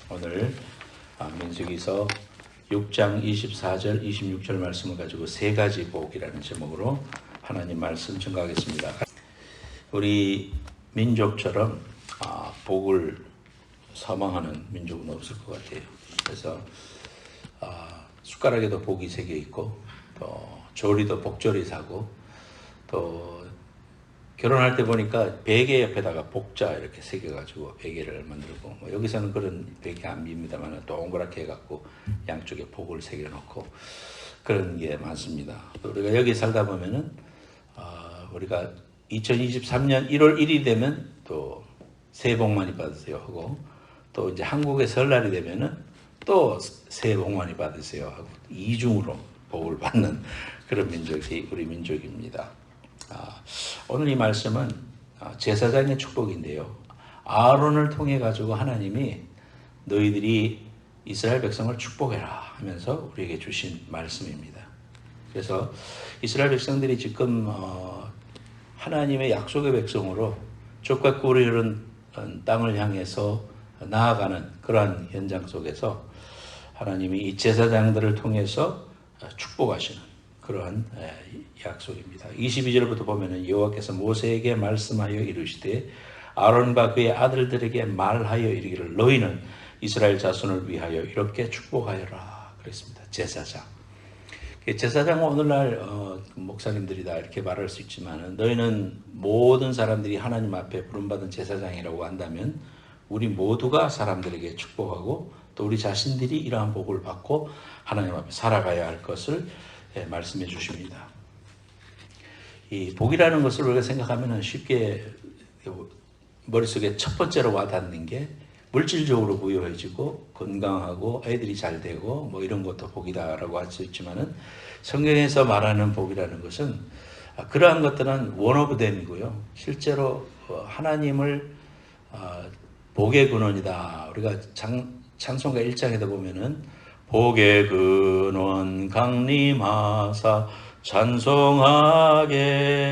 오늘 민수기서 6장 24절 26절 말씀을 가지고 세 가지 복이라는 제목으로 하나님 말씀 증거하겠습니다. 우리 민족처럼 복을 사망하는 민족은 없을 것 같아요. 그래서 숟가락에도 복이 새겨 있고, 또 조리도 복조리 사고, 또 결혼할 때 보니까 베개 옆에다가 복자 이렇게 새겨가지고 베개를 만들고, 여기서는 그런 베개 안 빕니다만 동그랗게 해갖고 양쪽에 복을 새겨놓고 그런 게 많습니다. 또 우리가 여기 살다 보면은 우리가 2023년 1월 1일이 되면 또 새해 복 많이 받으세요 하고, 또 이제 한국의 설날이 되면은 또 새해 복 많이 받으세요 하고 이중으로 복을 받는 그런 민족이 우리 민족입니다. 오늘 이 말씀은 제사장의 축복인데요. 아론을 통해 가지고 하나님이 너희들이 이스라엘 백성을 축복해라 하면서 우리에게 주신 말씀입니다. 그래서 이스라엘 백성들이 지금 하나님의 약속의 백성으로 족과 꿀이 흐르는 땅을 향해서 나아가는 그러한 현장 속에서 하나님이 이 제사장들을 통해서 축복하시는 그러한 약속입니다. 22절부터 보면은 여호와께서 모세에게 말씀하여 이르시되 아론과 그의 아들들에게 말하여 이르기를 너희는 이스라엘 자손을 위하여 이렇게 축복하여라 그랬습니다. 제사장. 제사장은 오늘날 목사님들이 다 이렇게 말할 수 있지만, 너희는 모든 사람들이 하나님 앞에 부름받은 제사장이라고 한다면 우리 모두가 사람들에게 축복하고 또 우리 자신들이 이러한 복을 받고 하나님 앞에 살아가야 할 것을 말씀해 주십니다. 이 복이라는 것을 우리가 생각하면 쉽게 머릿속에 첫 번째로 와닿는 게 물질적으로 부유해지고 건강하고 애들이 잘 되고 이런 것도 복이다라고 할 수 있지만은, 성경에서 말하는 복이라는 것은 그러한 것들은 one of them이고요. 실제로 하나님을 복의 근원이다. 우리가 찬송가 1장에도 보면은 복의 근원 강림하사 찬송하게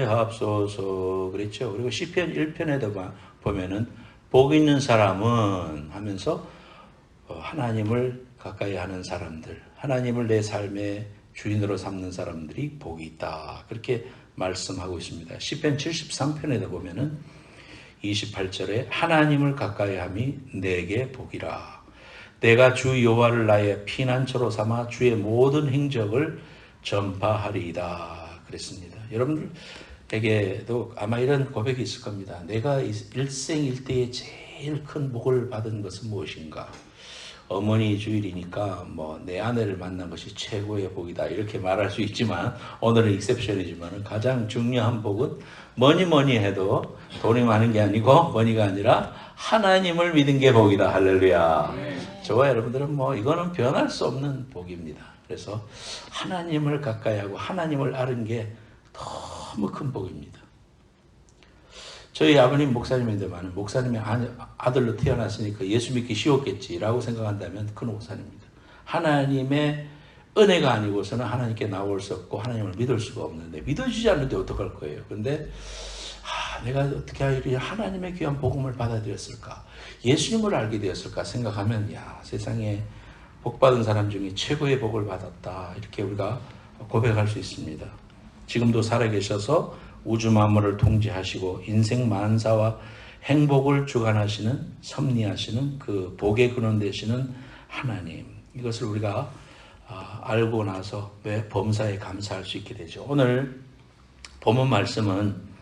합소서 그랬죠. 그리고 시편 1편에도 보면은 복 있는 사람은 하면서 하나님을 가까이 하는 사람들, 하나님을 내 삶의 주인으로 삼는 사람들이 복이 있다. 그렇게 말씀하고 있습니다. 시편 73편에도 보면은 28절에 하나님을 가까이 함이 내게 복이라. 내가 주 여호와를 나의 피난처로 삼아 주의 모든 행적을 전파하리이다. 그랬습니다. 여러분들에게도 아마 이런 고백이 있을 겁니다. 내가 일생일대에 제일 큰 복을 받은 것은 무엇인가? 어머니 주일이니까 내 아내를 만난 것이 최고의 복이다. 이렇게 말할 수 있지만, 오늘은 익셉션이지만 가장 중요한 복은 뭐니 해도 돈이 많은 게 아니고 머니가 아니라 하나님을 믿은 게 복이다. 할렐루야. 저와 여러분들은 이거는 변할 수 없는 복입니다. 그래서 하나님을 가까이 하고 하나님을 아는 게 너무 큰 복입니다. 저희 아버님 목사님인데만 목사님의 아들로 태어났으니까 예수 믿기 쉬웠겠지라고 생각한다면 큰 오산입니다. 하나님의 은혜가 아니고서는 하나님께 나올 수 없고 하나님을 믿을 수가 없는데, 믿어주지 않는데 어떡할 거예요. 그런데 내가 어떻게 하나님의 귀한 복음을 받아들였을까, 예수님을 알게 되었을까 생각하면 세상에 복받은 사람 중에 최고의 복을 받았다, 이렇게 우리가 고백할 수 있습니다. 지금도 살아계셔서 우주 만물을 통제하시고 인생 만사와 행복을 주관하시는, 섭리하시는 그 복의 근원 되시는 하나님, 이것을 우리가 알고 나서 왜 범사에 감사할 수 있게 되죠. 오늘 본문 말씀은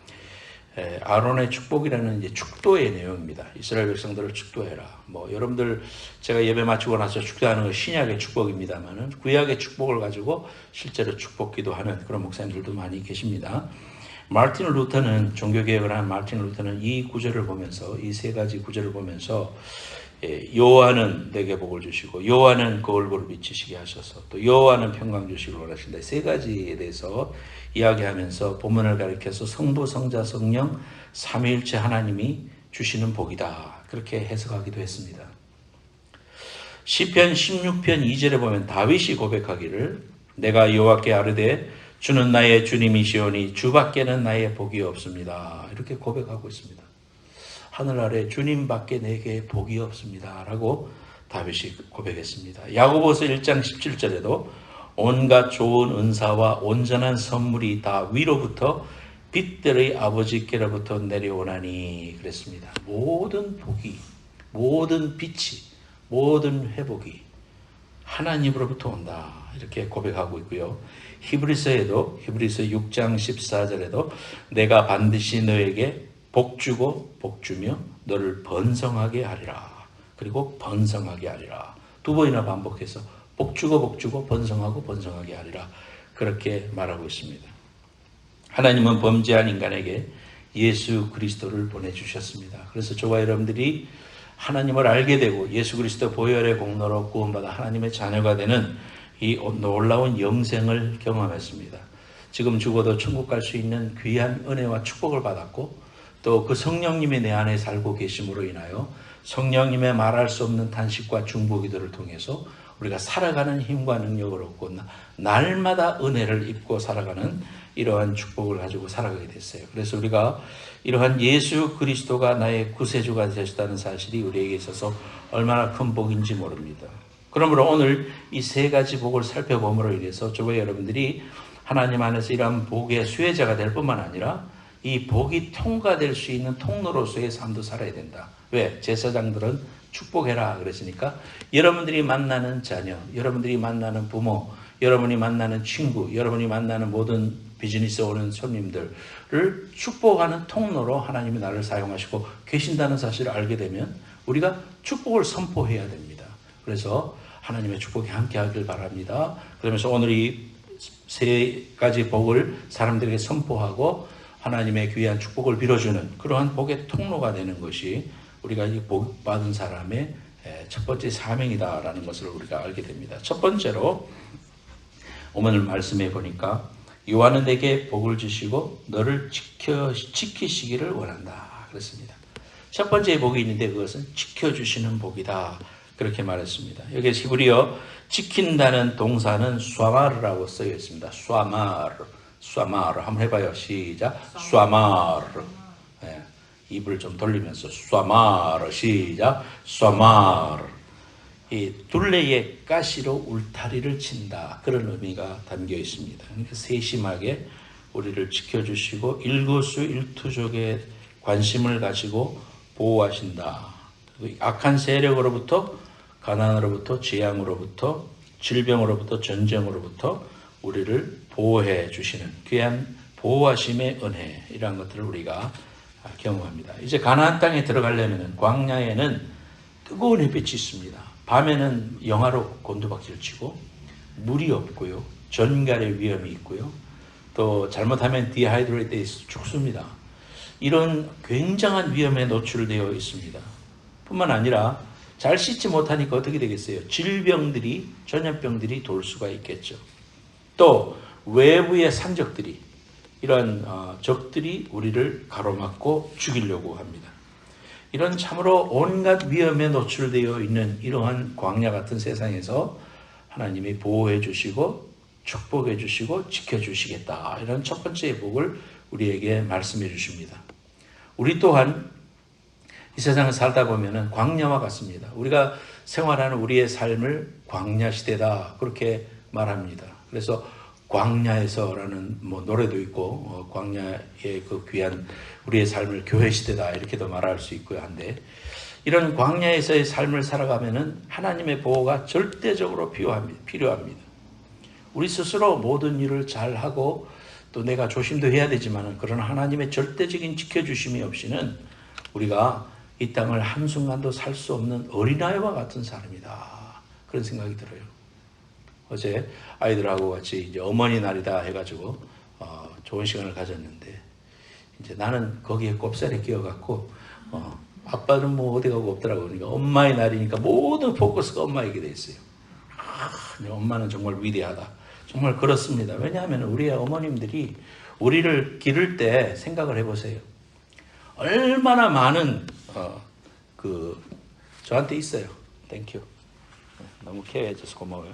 아론의 축복이라는 이제 축도의 내용입니다. 이스라엘 백성들을 축도해라. 여러분들 제가 예배 마치고 나서 축도하는 건 신약의 축복입니다만은, 구약의 축복을 가지고 실제로 축복 기도하는 그런 목사님들도 많이 계십니다. 마르틴 루터는, 종교개혁을 한 마르틴 루터는 이 구절을 보면서, 이 세 가지 구절을 보면서 여호와는 내게 복을 주시고 여호와는 그 얼굴을 비치시게 하셔서 또 여호와는 평강 주시기를 원하신다. 세 가지에 대해서 이야기하면서 본문을 가리켜서 성부, 성자, 성령 삼위일체 하나님이 주시는 복이다, 그렇게 해석하기도 했습니다. 시편 16편 2절에 보면 다윗이 고백하기를 내가 여호와께 아뢰되 주는 나의 주님이시오니 주밖에는 나의 복이 없습니다, 이렇게 고백하고 있습니다. 하늘 아래 주님밖에 내게 복이 없습니다 라고 다윗이 고백했습니다. 야고보서 1장 17절에도 온갖 좋은 은사와 온전한 선물이 다 위로부터 빛들의 아버지께로부터 내려오나니 그랬습니다. 모든 복이, 모든 빛이, 모든 회복이 하나님으로부터 온다. 이렇게 고백하고 있고요. 히브리서에도 히브리서 6장 14절에도 내가 반드시 너에게 복주고 복주며 너를 번성하게 하리라. 그리고 번성하게 하리라. 두 번이나 반복해서 복주고 복주고 번성하고 번성하게 하리라. 그렇게 말하고 있습니다. 하나님은 범죄한 인간에게 예수 그리스도를 보내주셨습니다. 그래서 저와 여러분들이 하나님을 알게 되고 예수 그리스도 보혈의 공로로 구원받아 하나님의 자녀가 되는 이 놀라운 영생을 경험했습니다. 지금 죽어도 천국 갈 수 있는 귀한 은혜와 축복을 받았고 또 그 성령님이 내 안에 살고 계심으로 인하여 성령님의 말할 수 없는 탄식과 중보기도를 통해서 우리가 살아가는 힘과 능력을 얻고 날마다 은혜를 입고 살아가는 이러한 축복을 가지고 살아가게 됐어요. 그래서 우리가 이러한 예수 그리스도가 나의 구세주가 되셨다는 사실이 우리에게 있어서 얼마나 큰 복인지 모릅니다. 그러므로 오늘 이 세 가지 복을 살펴봄으로 인해서 저와 여러분들이 하나님 안에서 이러한 복의 수혜자가 될 뿐만 아니라 이 복이 통과될 수 있는 통로로서의 삶도 살아야 된다. 왜? 제사장들은 축복해라 그랬으니까 여러분들이 만나는 자녀, 여러분들이 만나는 부모, 여러분이 만나는 친구, 여러분이 만나는 모든 비즈니스 오는 손님들을 축복하는 통로로 하나님이 나를 사용하시고 계신다는 사실을 알게 되면 우리가 축복을 선포해야 됩니다. 그래서 하나님의 축복이 함께 하길 바랍니다. 그러면서 오늘 이 세 가지 복을 사람들에게 선포하고 하나님의 귀한 축복을 빌어주는 그러한 복의 통로가 되는 것이 우리가 이 복 받은 사람의 첫 번째 사명이다라는 것을 우리가 알게 됩니다. 첫 번째로 오늘 말씀해 보니까 요한은 내게 복을 주시고 너를 지키시기를 원한다 그랬습니다. 첫 번째 복이 있는데 그것은 지켜주시는 복이다 그렇게 말했습니다. 여기 히브리어 지킨다는 동사는 쏴마르라고 쓰여 있습니다. 쏴마르 한번 해봐요. 시작. 쏴마르. 네, 입을 좀 돌리면서 쏴마르. 시작. 쏴마르. 이 둘레에 가시로 울타리를 친다. 그런 의미가 담겨 있습니다. 그러니까 세심하게 우리를 지켜주시고 일거수일투족에 관심을 가지고 보호하신다. 악한 세력으로부터 가난으로부터 재앙으로부터 질병으로부터 전쟁으로부터 우리를 보호해 주시는 귀한 보호하심의 은혜 이러한 것들을 우리가 경험합니다. 이제 가나안 땅에 들어가려면 광야에는 뜨거운 햇빛이 있습니다. 밤에는 영하로 곤두박질 치고 물이 없고요. 전갈의 위험이 있고요. 또 잘못하면 디하이드레이트해서 죽습니다. 이런 굉장한 위험에 노출되어 있습니다. 뿐만 아니라 잘 씻지 못하니까 어떻게 되겠어요? 질병들이, 전염병들이 돌 수가 있겠죠. 또 외부의 산적들이, 이런 적들이 우리를 가로막고 죽이려고 합니다. 이런 참으로 온갖 위험에 노출되어 있는 이러한 광야 같은 세상에서 하나님이 보호해 주시고 축복해 주시고 지켜주시겠다. 이런 첫 번째 복을 우리에게 말씀해 주십니다. 우리 또한 이 세상을 살다 보면 광야와 같습니다. 우리가 생활하는 우리의 삶을 광야 시대다 그렇게 말합니다. 그래서 광야에서라는 노래도 있고 광야의 그 귀한 우리의 삶을 교회 시대다 이렇게도 말할 수 있고요 한데 이런 광야에서의 삶을 살아가면은 하나님의 보호가 절대적으로 필요합니다. 우리 스스로 모든 일을 잘하고 또 내가 조심도 해야 되지만 그런 하나님의 절대적인 지켜주심이 없이는 우리가 이 땅을 한순간도 살 수 없는 어린아이와 같은 사람이다. 그런 생각이 들어요. 어제 아이들하고 같이 이제 어머니 날이다 해가지고 좋은 시간을 가졌는데 이제 나는 거기에 꼽살에 끼어갖고 아빠는 뭐 어디 가고 없더라고. 그러니까 엄마의 날이니까 모든 포커스가 엄마에게 돼 있어요. 엄마는 정말 위대하다. 정말 그렇습니다. 왜냐하면 우리의 어머님들이 우리를 기를 때 생각을 해보세요. 얼마나 많은 저한테 있어요. 땡큐. 너무 케어해줘서 고마워요.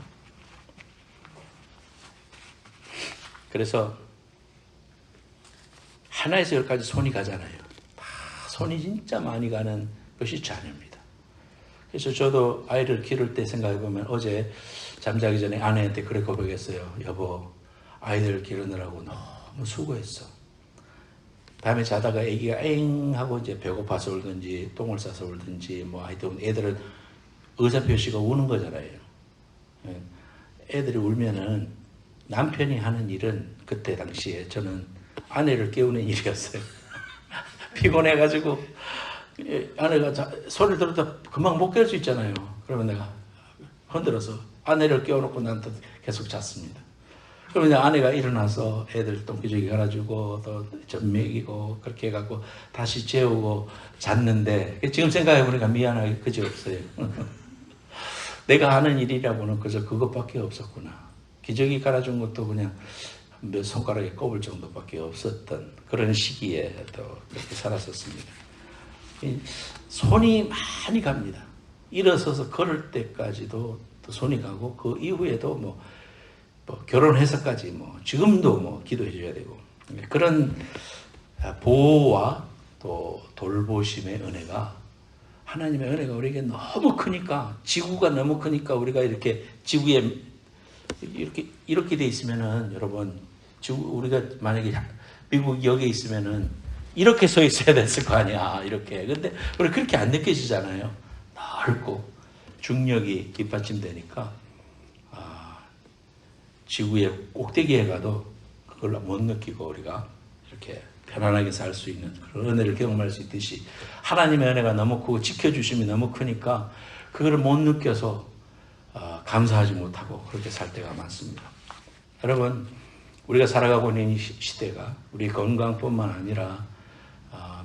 그래서 하나에서 열까지 손이 가잖아요. 다 손이 진짜 많이 가는 것이 자녀입니다. 그래서 저도 아이를 기를 때 생각해 보면 어제 잠자기 전에 아내한테 그렇게 고백했어요. 여보, 아이들 기르느라고 너무 수고했어. 밤에 자다가 아기가 엥 하고 이제 배고파서 울든지 똥을 싸서 울든지 뭐 하여튼 애들은 의사표시가 우는 거잖아요. 애들이 울면은 남편이 하는 일은 그때 당시에 저는 아내를 깨우는 일이었어요. 피곤해가지고 아내가 소리를 들었다 금방 못 깰 수 있잖아요. 그러면 내가 흔들어서 아내를 깨워놓고 나한테 계속 잤습니다. 그러면 아내가 일어나서 애들 똥기저귀 갈아주고 또 좀 먹이고 그렇게 해갖고 다시 재우고 잤는데 지금 생각해보니까 미안하게 그지없어요. 내가 하는 일이라고는 그저 그것밖에 없었구나. 기저귀 갈아준 것도 그냥 몇 손가락에 꼽을 정도밖에 없었던 그런 시기에 또 그렇게 살았었습니다. 손이 많이 갑니다. 일어서서 걸을 때까지도 또 손이 가고 그 이후에도 뭐 결혼해서까지 뭐 지금도 뭐 기도해 줘야 되고 그런 보호와 또 돌보심의 은혜가 하나님의 은혜가 우리에게 너무 크니까 지구가 너무 크니까 우리가 이렇게 지구에 이렇게 돼 있으면은 여러분 우리가 만약에 미국 여기에 있으면은 이렇게 서 있어야 됐을 거 아니야 이렇게. 근데 우리 그렇게 안 느껴지잖아요. 넓고 중력이 뒷받침되니까 지구의 꼭대기에 가도 그걸 못 느끼고 우리가 이렇게 편안하게 살 수 있는 그런 은혜를 경험할 수 있듯이 하나님의 은혜가 너무 크고 지켜주심이 너무 크니까 그걸 못 느껴서 감사하지 못하고 그렇게 살 때가 많습니다. 여러분 우리가 살아가고 있는 이 시대가 우리 건강뿐만 아니라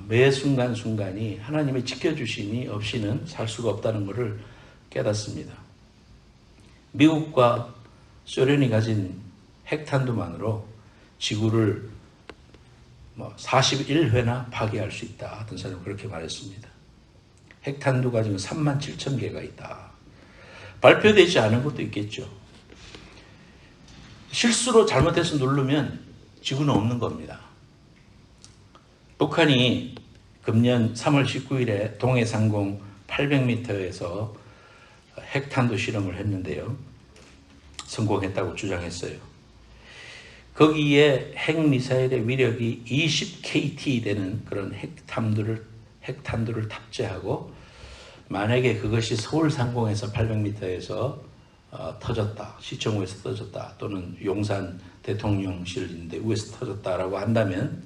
매 순간순간이 하나님의 지켜주심이 없이는 살 수가 없다는 것을 깨닫습니다. 미국과 소련이 가진 핵탄두만으로 지구를 41회나 파괴할 수 있다. 어떤 사람은 그렇게 말했습니다. 핵탄두가 지금 37,000개가 있다. 발표되지 않은 것도 있겠죠. 실수로 잘못해서 누르면 지구는 없는 겁니다. 북한이 금년 3월 19일에 동해상공 800m에서 핵탄두 실험을 했는데요. 성공했다고 주장했어요. 거기에 핵미사일의 위력이 20KT 되는 그런 핵탄두를 탑재하고 만약에 그것이 서울 상공에서 800m에서 터졌다, 시청호에서 터졌다 또는 용산 대통령실인데 위에서 터졌다라고 한다면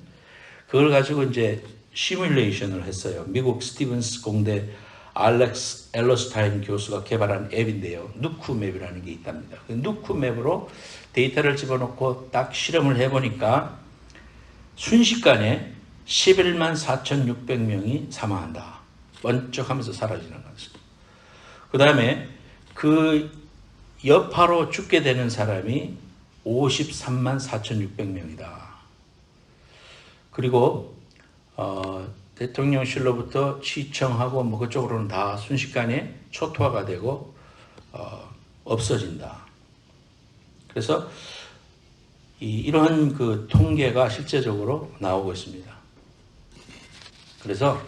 그걸 가지고 이제 시뮬레이션을 했어요. 미국 스티븐스 공대 알렉스 엘러스타인 교수가 개발한 앱인데요. 누쿠맵이라는 게 있답니다. 그 누쿠맵으로 데이터를 집어넣고 딱 실험을 해보니까 순식간에 11만 4,600명이 사망한다. 번쩍하면서 사라지는 거죠. 그 다음에 그 여파로 죽게 되는 사람이 53만 4,600명이다. 그리고 대통령실로부터 시청하고 뭐 그쪽으로는 다 순식간에 초토화가 되고 없어진다. 그래서 이러한 그 통계가 실제적으로 나오고 있습니다. 그래서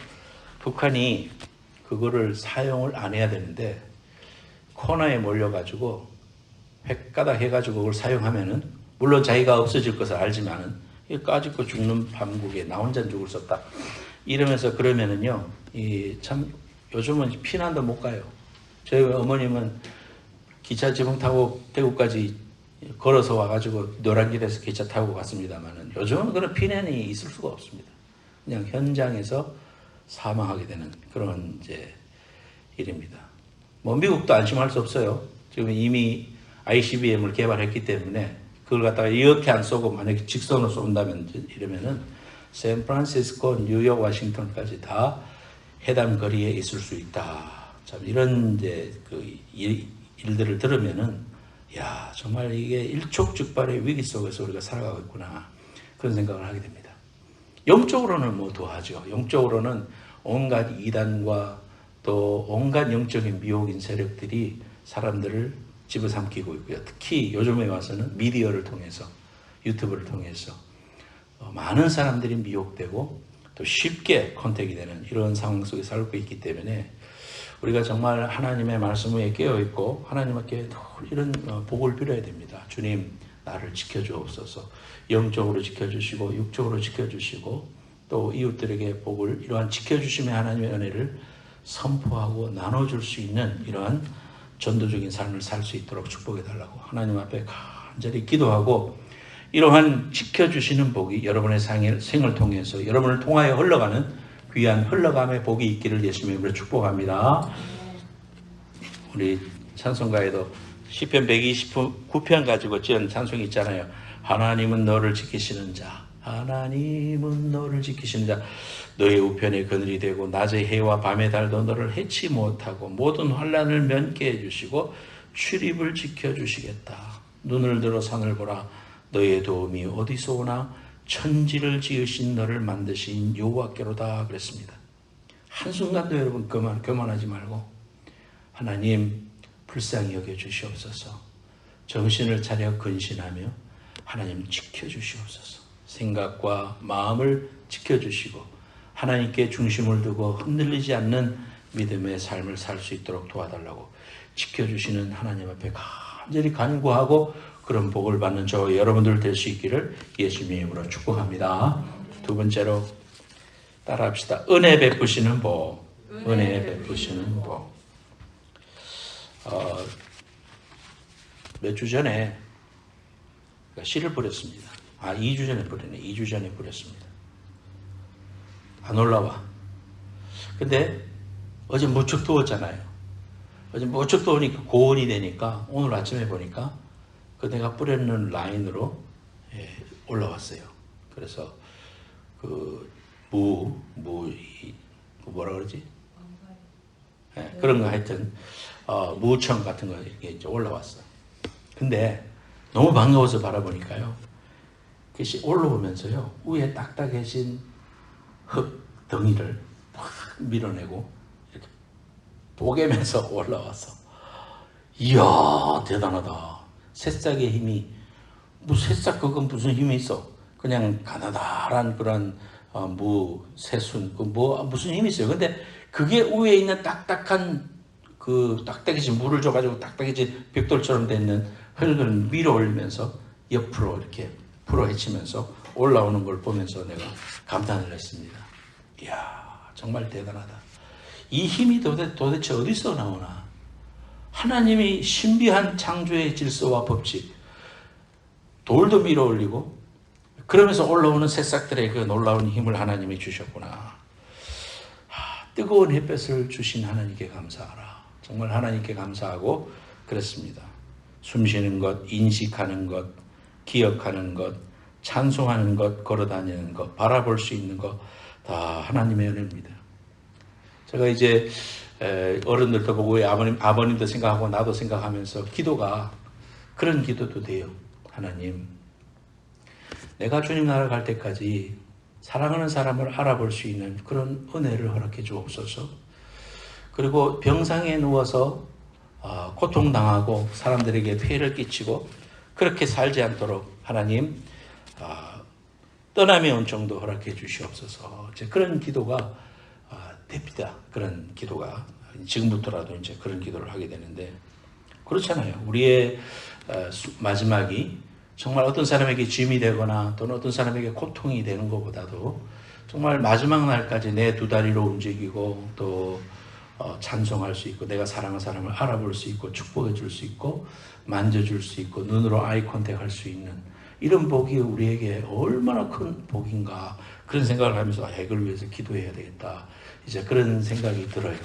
북한이 그거를 사용을 안 해야 되는데 코너에 몰려가지고 획가닥 해가지고 그걸 사용하면은 물론 자기가 없어질 것을 알지만은 까짓거 죽는 밤국에 나 혼자 죽을 수 없다. 이러면서 그러면은요, 참 요즘은 피난도 못 가요. 저희 어머님은 기차 지붕 타고 대구까지 걸어서 와가지고 노량길에서 기차 타고 갔습니다만은 요즘은 그런 피난이 있을 수가 없습니다. 그냥 현장에서 사망하게 되는 그런 이제 일입니다. 뭐 미국도 안심할 수 없어요. 지금 이미 ICBM을 개발했기 때문에 그걸 갖다가 이렇게 안 쏘고 만약에 직선으로 쏜다면 이러면은 샌프란시스코, 뉴욕, 워싱턴까지 다 해당 거리에 있을 수 있다. 참 이런 이제 그 일들을 들으면은 야 정말 이게 일촉즉발의 위기 속에서 우리가 살아가고 있구나 그런 생각을 하게 됩니다. 영적으로는 뭐 더하죠. 영적으로는 온갖 이단과 또 온갖 영적인 미혹인 세력들이 사람들을 집어삼키고 있고요. 특히 요즘에 와서는 미디어를 통해서 유튜브를 통해서 많은 사람들이 미혹되고 또 쉽게 컨택이 되는 이런 상황 속에 살고 있기 때문에 우리가 정말 하나님의 말씀 위에 깨어있고 하나님께 이런 복을 빌어야 됩니다. 주님, 나를 지켜주옵소서. 영적으로 지켜주시고 육적으로 지켜주시고 또 이웃들에게 복을, 이러한 지켜주심의 하나님의 은혜를 선포하고 나눠줄 수 있는 이러한 전도적인 삶을 살 수 있도록 축복해달라고 하나님 앞에 간절히 기도하고, 이러한 지켜주시는 복이 여러분의 생을 통해서 여러분을 통하여 흘러가는 귀한 흘러감의 복이 있기를 예수님의 이름으로 축복합니다. 우리 찬송가에도 시편 129편 가지고 지은 찬송이 있잖아요. 하나님은 너를 지키시는 자, 하나님은 너를 지키시는 자, 너의 우편에 그늘이 되고 낮의 해와 밤의 달도 너를 해치 못하고 모든 환난을 면케 해주시고 출입을 지켜주시겠다. 눈을 들어 산을 보라. 너의 도움이 어디서 오나 천지를 지으신 너를 만드신 여호와께로다 그랬습니다. 한순간도 여러분 교만하지 말고 하나님 불쌍히 여겨주시옵소서. 정신을 차려 근신하며 하나님 지켜주시옵소서. 생각과 마음을 지켜주시고 하나님께 중심을 두고 흔들리지 않는 믿음의 삶을 살 수 있도록 도와달라고 지켜주시는 하나님 앞에 간절히 간구하고 그런 복을 받는 저 여러분들 될 수 있기를 예수님의 이름으로 축복합니다. 두 번째로 따라합시다. 은혜 베푸시는 복. 은혜 베푸시는 복. 몇 주 전에 씨를 뿌렸습니다. 2주 전에 뿌렸네. 2주 전에 뿌렸습니다. 안 올라와. 근데 어제 무척 더웠잖아요. 어제 무척 더우니까 고온이 되니까 오늘 아침에 보니까 그 내가 뿌렸는 라인으로 올라왔어요. 그래서 뭐라 그러지? 그런 거 하여튼 무청 같은 거 이렇게 이제 올라왔어. 근데 너무 반가워서 바라보니까요. 그것이 올라오면서요. 위에 딱딱해진 흙 덩이를 확 밀어내고 이렇게 보게면서 올라와서 이야 대단하다. 새싹의 힘이 새싹 그건 무슨 힘이 있어? 그냥 가나다란 그런 새순 무슨 힘이 있어요. 근데 그게 위에 있는 딱딱한 딱딱해진 물을 줘가지고 딱딱해진 벽돌처럼 돼 있는 흙을 밀어 올리면서 옆으로 이렇게 풀어헤치면서 올라오는 걸 보면서 내가 감탄을 했습니다. 이야 정말 대단하다. 이 힘이 도대체 어디서 나오나? 하나님이 신비한 창조의 질서와 법칙, 돌도 밀어 올리고 그러면서 올라오는 새싹들의 그 놀라운 힘을 하나님이 주셨구나. 뜨거운 햇볕을 주신 하나님께 감사하라. 정말 하나님께 감사하고 그랬습니다. 숨쉬는 것, 인식하는 것, 기억하는 것, 찬송하는 것, 걸어다니는 것, 바라볼 수 있는 것 다 하나님의 은혜입니다. 제가 이제 어른들도 보고 아버님도 생각하고 나도 생각하면서 기도가 그런 기도도 돼요. 하나님, 내가 주님 나라 갈 때까지 사랑하는 사람을 알아볼 수 있는 그런 은혜를 허락해 주옵소서. 그리고 병상에 누워서 고통당하고 사람들에게 피해를 끼치고 그렇게 살지 않도록 하나님 떠남의 은총도 허락해 주시옵소서. 이제 그런 기도가 됩니다. 그런 기도가 지금부터라도 이제 그런 기도를 하게 되는데 그렇잖아요. 우리의 마지막이 정말 어떤 사람에게 짐이 되거나 또는 어떤 사람에게 고통이 되는 것보다도 정말 마지막 날까지 내 두 다리로 움직이고 또 찬송할 수 있고 내가 사랑하는 사람을 알아볼 수 있고 축복해 줄 수 있고 만져줄 수 있고 눈으로 아이 컨택할 수 있는 이런 복이 우리에게 얼마나 큰 복인가 그런 생각을 하면서 이걸 위해서 기도해야 되겠다. 이제 그런 생각이 들어요.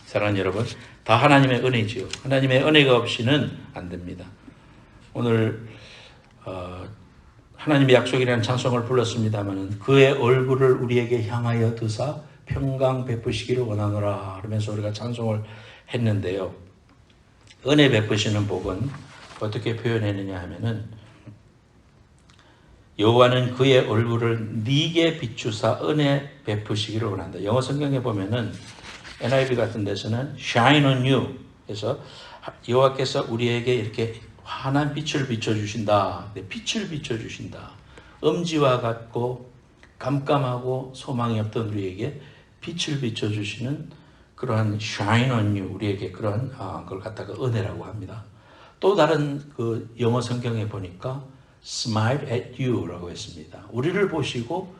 사랑하는 여러분, 다 하나님의 은혜지요. 하나님의 은혜가 없이는 안 됩니다. 오늘 하나님의 약속이라는 찬송을 불렀습니다만 그의 얼굴을 우리에게 향하여 드사 평강 베푸시기를 원하노라 하면서 우리가 찬송을 했는데요. 은혜 베푸시는 복은 어떻게 표현했느냐 하면은 여호와는 그의 얼굴을 네게 비추사 은혜 베푸시기를 원한다. 영어 성경에 보면은 NIV 같은 데서는 shine on you. 그래서 여호와께서 우리에게 이렇게 환한 빛을 비춰주신다. 빛을 비춰주신다. 엄지와 같고 깜깜하고 소망이 없던 우리에게 빛을 비춰주시는 그러한 shine on you, 우리에게 그런 걸 갖다가 은혜라고 합니다. 또 다른 그 영어 성경에 보니까 smile at you라고 했습니다. 우리를 보시고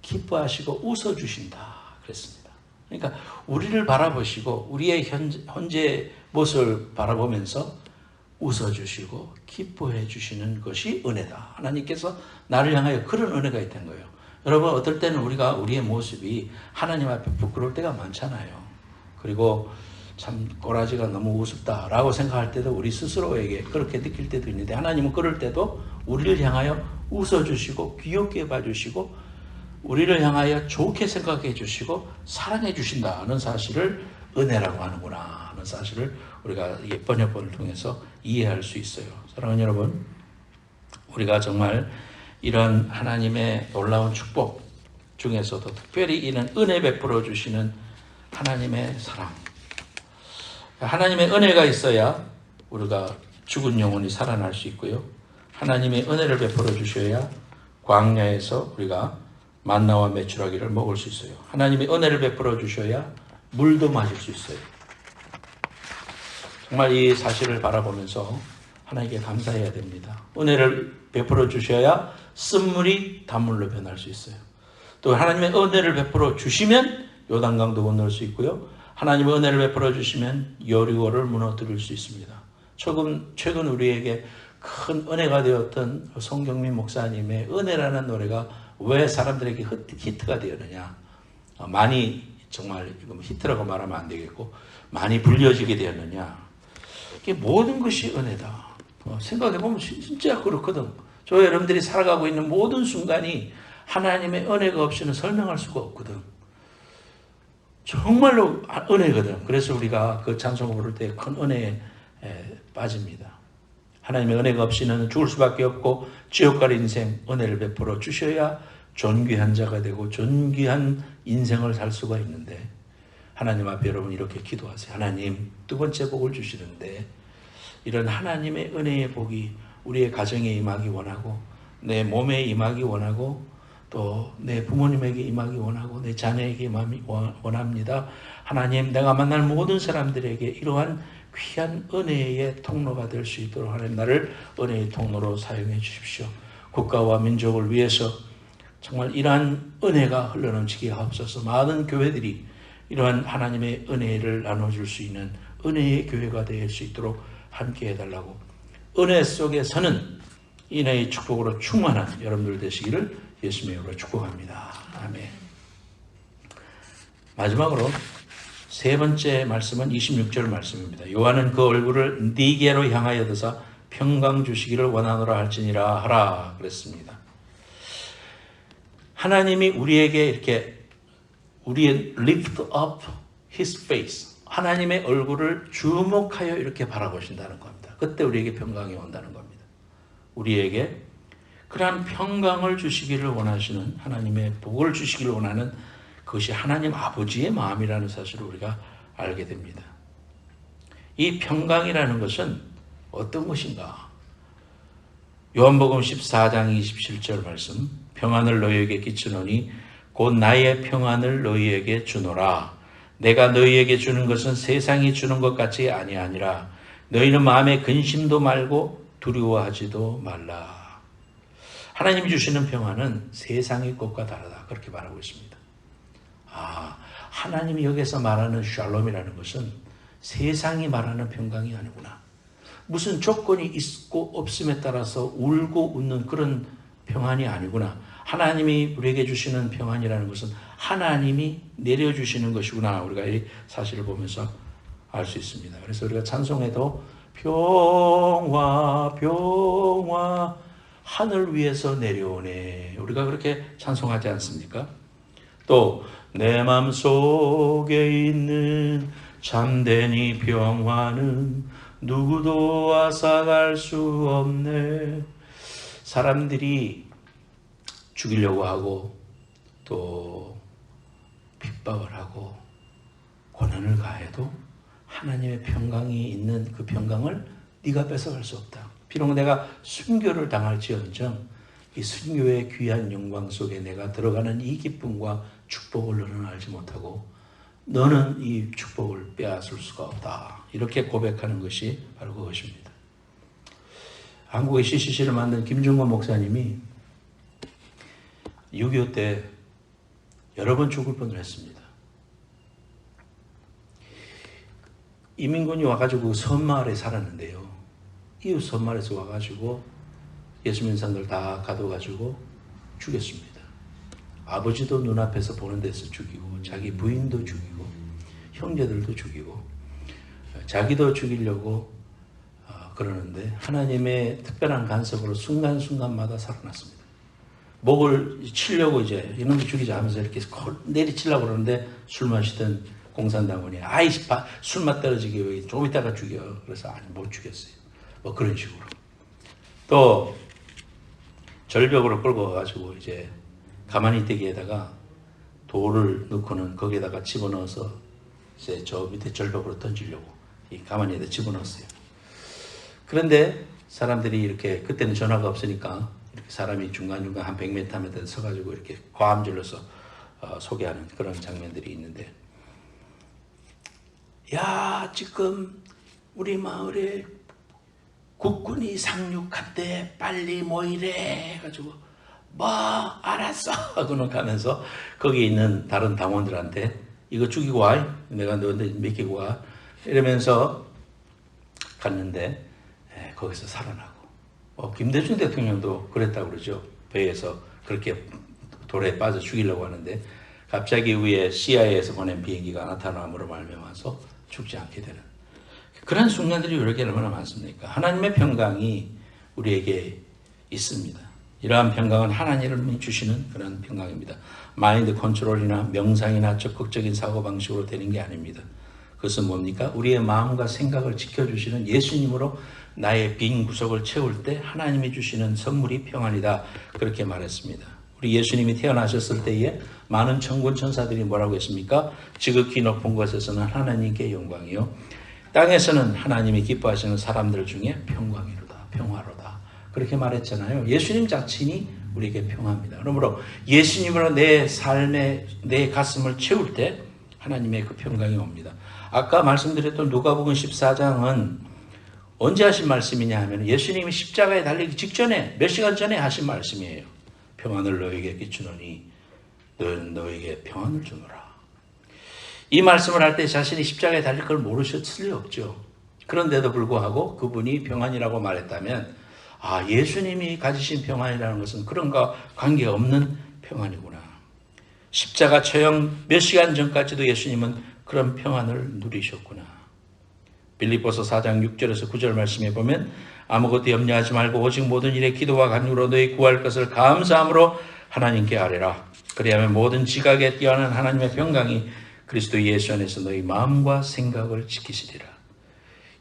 기뻐하시고 웃어주신다 그랬습니다. 그러니까 우리를 바라보시고 우리의 현재 모습을 바라보면서 웃어주시고 기뻐해 주시는 것이 은혜다. 하나님께서 나를 향하여 그런 은혜가 있다는 거예요. 여러분, 어떨 때는 우리의 모습이 하나님 앞에 부끄러울 때가 많잖아요. 그리고 참 꼬라지가 너무 우습다라고 생각할 때도 우리 스스로에게 그렇게 느낄 때도 있는데, 하나님은 그럴 때도 우리를 향하여 웃어주시고 귀엽게 봐주시고 우리를 향하여 좋게 생각해 주시고 사랑해 주신다는 사실을 은혜라고 하는구나 하는 사실을 우리가 이 번역본을 통해서 이해할 수 있어요. 사랑하는 여러분, 우리가 정말 이런 하나님의 놀라운 축복 중에서도 특별히 이런 은혜 베풀어 주시는 하나님의 사랑, 하나님의 은혜가 있어야 우리가 죽은 영혼이 살아날 수 있고요, 하나님의 은혜를 베풀어 주셔야 광야에서 우리가 만나와 메추라기를 먹을 수 있어요. 하나님의 은혜를 베풀어 주셔야 물도 마실 수 있어요. 정말 이 사실을 바라보면서 하나님께 감사해야 됩니다. 은혜를 베풀어 주셔야 쓴물이 단물로 변할 수 있어요. 또 하나님의 은혜를 베풀어 주시면 요단강도 건널 수 있고요, 하나님의 은혜를 베풀어 주시면 여리고를 무너뜨릴 수 있습니다. 최근 우리에게 큰 은혜가 되었던 송경민 목사님의 은혜라는 노래가 왜 사람들에게 히트가 되었느냐, 많이, 정말 히트라고 말하면 안 되겠고 많이 불려지게 되었느냐, 이게 모든 것이 은혜다. 생각해보면 진짜 그렇거든. 저 여러분들이 살아가고 있는 모든 순간이 하나님의 은혜가 없이는 설명할 수가 없거든. 정말로 은혜거든. 그래서 우리가 그 찬송을 부를 때 큰 은혜에 빠집니다. 하나님의 은혜가 없이는 죽을 수밖에 없고 지옥 갈 인생, 은혜를 베풀어 주셔야 존귀한 자가 되고 존귀한 인생을 살 수가 있는데, 하나님 앞에 여러분 이렇게 기도하세요. 하나님, 두 번째 복을 주시는데 이런 하나님의 은혜의 복이 우리의 가정에 임하기 원하고, 내 몸에 임하기 원하고, 또 내 부모님에게 임하기 원하고, 내 자녀에게 임하기 원합니다. 하나님, 내가 만날 모든 사람들에게 이러한 귀한 은혜의 통로가 될 수 있도록 하나님 나를 은혜의 통로로 사용해 주십시오. 국가와 민족을 위해서 정말 이러한 은혜가 흘러넘치게 하옵소서. 많은 교회들이 이러한 하나님의 은혜를 나눠줄 수 있는 은혜의 교회가 될 수 있도록 함께 해달라고, 은혜 속에서는 은혜의 축복으로 충만한 여러분들 되시기를 예수님의 이름으로 축복합니다. 아멘. 마지막으로 세 번째 말씀은 26절 말씀입니다. 요한은 그 얼굴을 네게로 향하여 드사 평강 주시기를 원하노라 할지니라 하라 그랬습니다. 하나님이 우리에게 이렇게 우리의 lift up his face, 하나님의 얼굴을 주목하여 이렇게 바라보신다는 겁니다. 그때 우리에게 평강이 온다는 겁니다. 우리에게 그러한 평강을 주시기를 원하시는, 하나님의 복을 주시기를 원하는 그것이 하나님 아버지의 마음이라는 사실을 우리가 알게 됩니다. 이 평강이라는 것은 어떤 것인가? 요한복음 14장 27절 말씀, 평안을 너희에게 끼치노니 곧 나의 평안을 너희에게 주노라. 내가 너희에게 주는 것은 세상이 주는 것 같이 아니하니라. 너희는 마음에 근심도 말고 두려워하지도 말라. 하나님이 주시는 평안은 세상의 것과 다르다, 그렇게 말하고 있습니다. 하나님이 여기서 말하는 샬롬이라는 것은 세상이 말하는 평강이 아니구나. 무슨 조건이 있고 없음에 따라서 울고 웃는 그런 평안이 아니구나. 하나님이 우리에게 주시는 평안이라는 것은 하나님이 내려주시는 것이구나. 우리가 이 사실을 보면서 알 수 있습니다. 그래서 우리가 찬송에도 평화 평화 하늘 위에서 내려오네, 우리가 그렇게 찬송하지 않습니까? 또 내 맘속에 있는 참된 이 평화는 누구도 앗아갈 수 없네. 사람들이 죽이려고 하고 또 핍박을 하고 고난을 가해도 하나님의 평강이 있는 그 평강을 네가 뺏어갈 수 없다. 비록 내가 순교를 당할지언정 이 순교의 귀한 영광 속에 내가 들어가는 이 기쁨과 축복을 너는 알지 못하고 너는 이 축복을 빼앗을 수가 없다. 이렇게 고백하는 것이 바로 그것입니다. 한국의 CCC를 만든 김중건 목사님이 6.25 때 여러 번 죽을 뻔을 했습니다. 이민군이 와가지고 섬마을에 살았는데요. 이웃 섬마을에서 와가지고 예수 믿는 사람들 다 가둬가지고 죽였습니다. 아버지도 눈앞에서 보는 데서 죽이고 자기 부인도 죽이고 형제들도 죽이고 자기도 죽이려고 그러는데 하나님의 특별한 간섭으로 순간순간마다 살아났습니다. 목을 치려고 이제 이놈 죽이자 하면서 이렇게 내리치려고 그러는데 술 마시던 공산당원이 아이 술맛 떨어지게 왜 좀 이따가 죽여. 그래서 아니 못 죽였어요. 뭐 그런 식으로. 또 절벽으로 끌고 가가지고 이제 가만히 있대기에다가 돌을 넣고는 거기에다가 집어넣어서 이제 저 밑에 절벽으로 던지려고 이 가만히에다 집어넣었어요. 그런데 사람들이 이렇게 그때는 전화가 없으니까 이렇게 사람이 중간중간 한 100m 하면 서가지고 이렇게 과음질러서 소개하는 그런 장면들이 있는데 야 지금 우리 마을에 국군이 상륙한대 빨리 모이래 해가지고 뭐 알았어 하고는 가면서 거기 있는 다른 당원들한테 이거 죽이고 와 내가 너한테 맡기고 와 이러면서 갔는데 거기서 살아나고 김대중 대통령도 그랬다고 그러죠. 배에서 그렇게 돌에 빠져 죽이려고 하는데 갑자기 위에 CIA에서 보낸 비행기가 나타남으로 말미암아서 죽지 않게 되는 그런 순간들이 우리에게 얼마나 많습니까? 하나님의 평강이 우리에게 있습니다. 이러한 평강은 하나님이 주시는 그런 평강입니다. 마인드 컨트롤이나 명상이나 적극적인 사고방식으로 되는 게 아닙니다. 그것은 뭡니까? 우리의 마음과 생각을 지켜주시는 예수님으로 나의 빈 구석을 채울 때 하나님이 주시는 선물이 평안이다. 그렇게 말했습니다. 우리 예수님이 태어나셨을 때에 많은 천군 천사들이 뭐라고 했습니까? 지극히 높은 곳에서는 하나님께 영광이요 땅에서는 하나님이 기뻐하시는 사람들 중에 평강이로다. 평화로다. 그렇게 말했잖아요. 예수님 자신이 우리에게 평화입니다. 그러므로 예수님으로 내 삶에 내 가슴을 채울 때 하나님의 그 평강이 옵니다. 아까 말씀드렸던 누가복음 14장은 언제 하신 말씀이냐 하면 예수님이 십자가에 달리기 직전에 몇 시간 전에 하신 말씀이에요. 평안을 너에게 끼치노니 너는 너에게 평안을 주노라. 이 말씀을 할 때 자신이 십자가에 달릴 걸 모르셨을 리 없죠. 그런데도 불구하고 그분이 평안이라고 말했다면 예수님이 가지신 평안이라는 것은 그런가 관계없는 평안이구나. 십자가 처형 몇 시간 전까지도 예수님은 그런 평안을 누리셨구나. 빌립보서 4장 6절에서 9절 말씀에 보면 아무것도 염려하지 말고 오직 모든 일에 기도와 간구로 너희 구할 것을 감사함으로 하나님께 아뢰라. 그리하면 모든 지각에 뛰어난 하나님의 평강이 그리스도 예수 안에서 너희 마음과 생각을 지키시리라.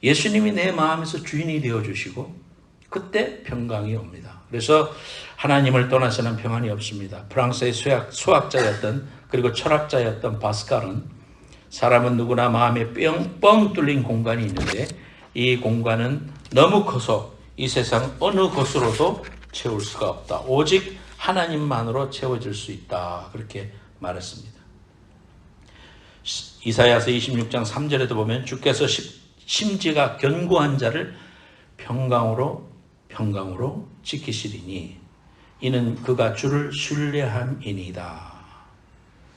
예수님이 내 마음에서 주인이 되어주시고 그때 평강이 옵니다. 그래서 하나님을 떠나서는 평안이 없습니다. 프랑스의 수학자였던 그리고 철학자였던 바스칼은 사람은 누구나 마음에 뻥 뚫린 공간이 있는데 이 공간은 너무 커서 이 세상 어느 곳으로도 채울 수가 없다. 오직 하나님만으로 채워질 수 있다. 그렇게 말했습니다. 이사야서 26장 3절에도 보면 주께서 심지가 견고한 자를 평강으로 지키시리니 이는 그가 주를 신뢰함이니이다.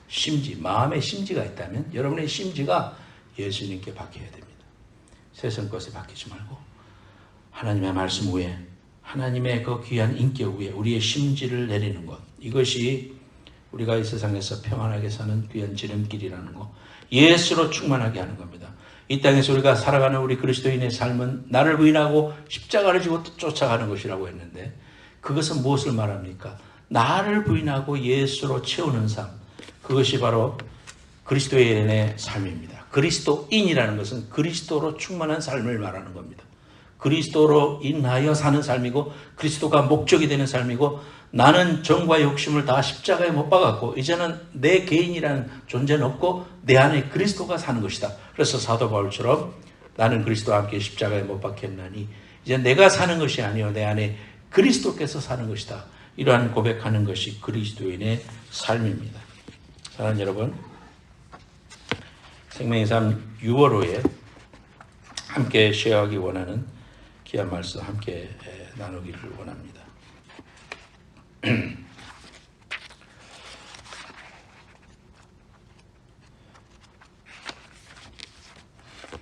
심지, 마음에 심지가 있다면 여러분의 심지가 예수님께 박혀야 됩니다. 세상 것에 박히지 말고 하나님의 말씀 위에 하나님의 그 귀한 인격 위에 우리의 심지를 내리는 것, 이것이 우리가 이 세상에서 평안하게 사는 귀한 지름길이라는 것, 예수로 충만하게 하는 겁니다. 이 땅에서 우리가 살아가는 우리 그리스도인의 삶은 나를 부인하고 십자가를 지고 쫓아가는 것이라고 했는데 그것은 무엇을 말합니까? 나를 부인하고 예수로 채우는 삶, 그것이 바로 그리스도인의 삶입니다. 그리스도인이라는 것은 그리스도로 충만한 삶을 말하는 겁니다. 그리스도로 인하여 사는 삶이고 그리스도가 목적이 되는 삶이고 나는 정과 욕심을 다 십자가에 못 박았고 이제는 내 개인이라는 존재는 없고 내 안에 그리스도가 사는 것이다. 그래서 사도 바울처럼 나는 그리스도와 함께 십자가에 못 박혔나니 이제 내가 사는 것이 아니요 내 안에 그리스도께서 사는 것이다. 이러한 고백하는 것이 그리스도인의 삶입니다. 사랑하는 여러분, 생명의 삶 6월호에 함께 쉐어하기 원하는 귀한 말씀 함께 나누기를 원합니다.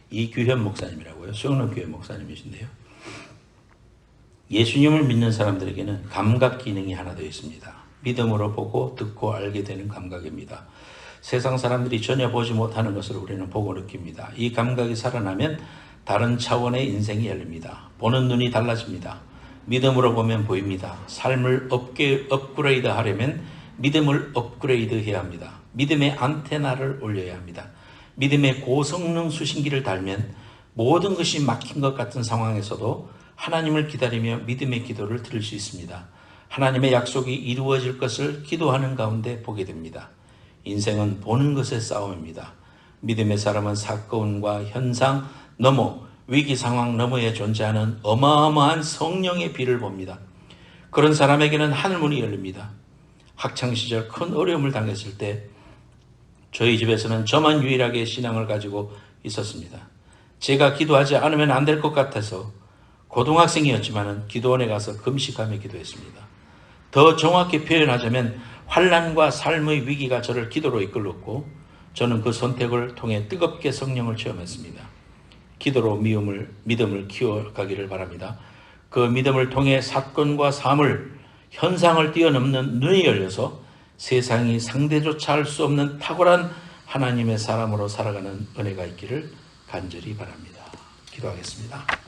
이규현 목사님이라고요. 수영로교회 목사님이신데요. 예수님을 믿는 사람들에게는 감각 기능이 하나 되어 있습니다. 믿음으로 보고 듣고 알게 되는 감각입니다. 세상 사람들이 전혀 보지 못하는 것을 우리는 보고 느낍니다. 이 감각이 살아나면 다른 차원의 인생이 열립니다. 보는 눈이 달라집니다. 믿음으로 보면 보입니다. 삶을 업그레이드 하려면 믿음을 업그레이드 해야 합니다. 믿음의 안테나를 올려야 합니다. 믿음의 고성능 수신기를 달면 모든 것이 막힌 것 같은 상황에서도 하나님을 기다리며 믿음의 기도를 드릴 수 있습니다. 하나님의 약속이 이루어질 것을 기도하는 가운데 보게 됩니다. 인생은 보는 것의 싸움입니다. 믿음의 사람은 사건과 현상 너머, 위기 상황 너머에 존재하는 어마어마한 성령의 비를 봅니다. 그런 사람에게는 하늘문이 열립니다. 학창시절 큰 어려움을 당했을 때 저희 집에서는 저만 유일하게 신앙을 가지고 있었습니다. 제가 기도하지 않으면 안 될 것 같아서 고등학생이었지만 기도원에 가서 금식하며 기도했습니다. 더 정확히 표현하자면 환난과 삶의 위기가 저를 기도로 이끌었고 저는 그 선택을 통해 뜨겁게 성령을 체험했습니다. 기도로 믿음을 키워가기를 바랍니다. 그 믿음을 통해 사건과 삶을 현상을 뛰어넘는 눈이 열려서 세상이 상대조차 할 수 없는 탁월한 하나님의 사람으로 살아가는 은혜가 있기를 간절히 바랍니다. 기도하겠습니다.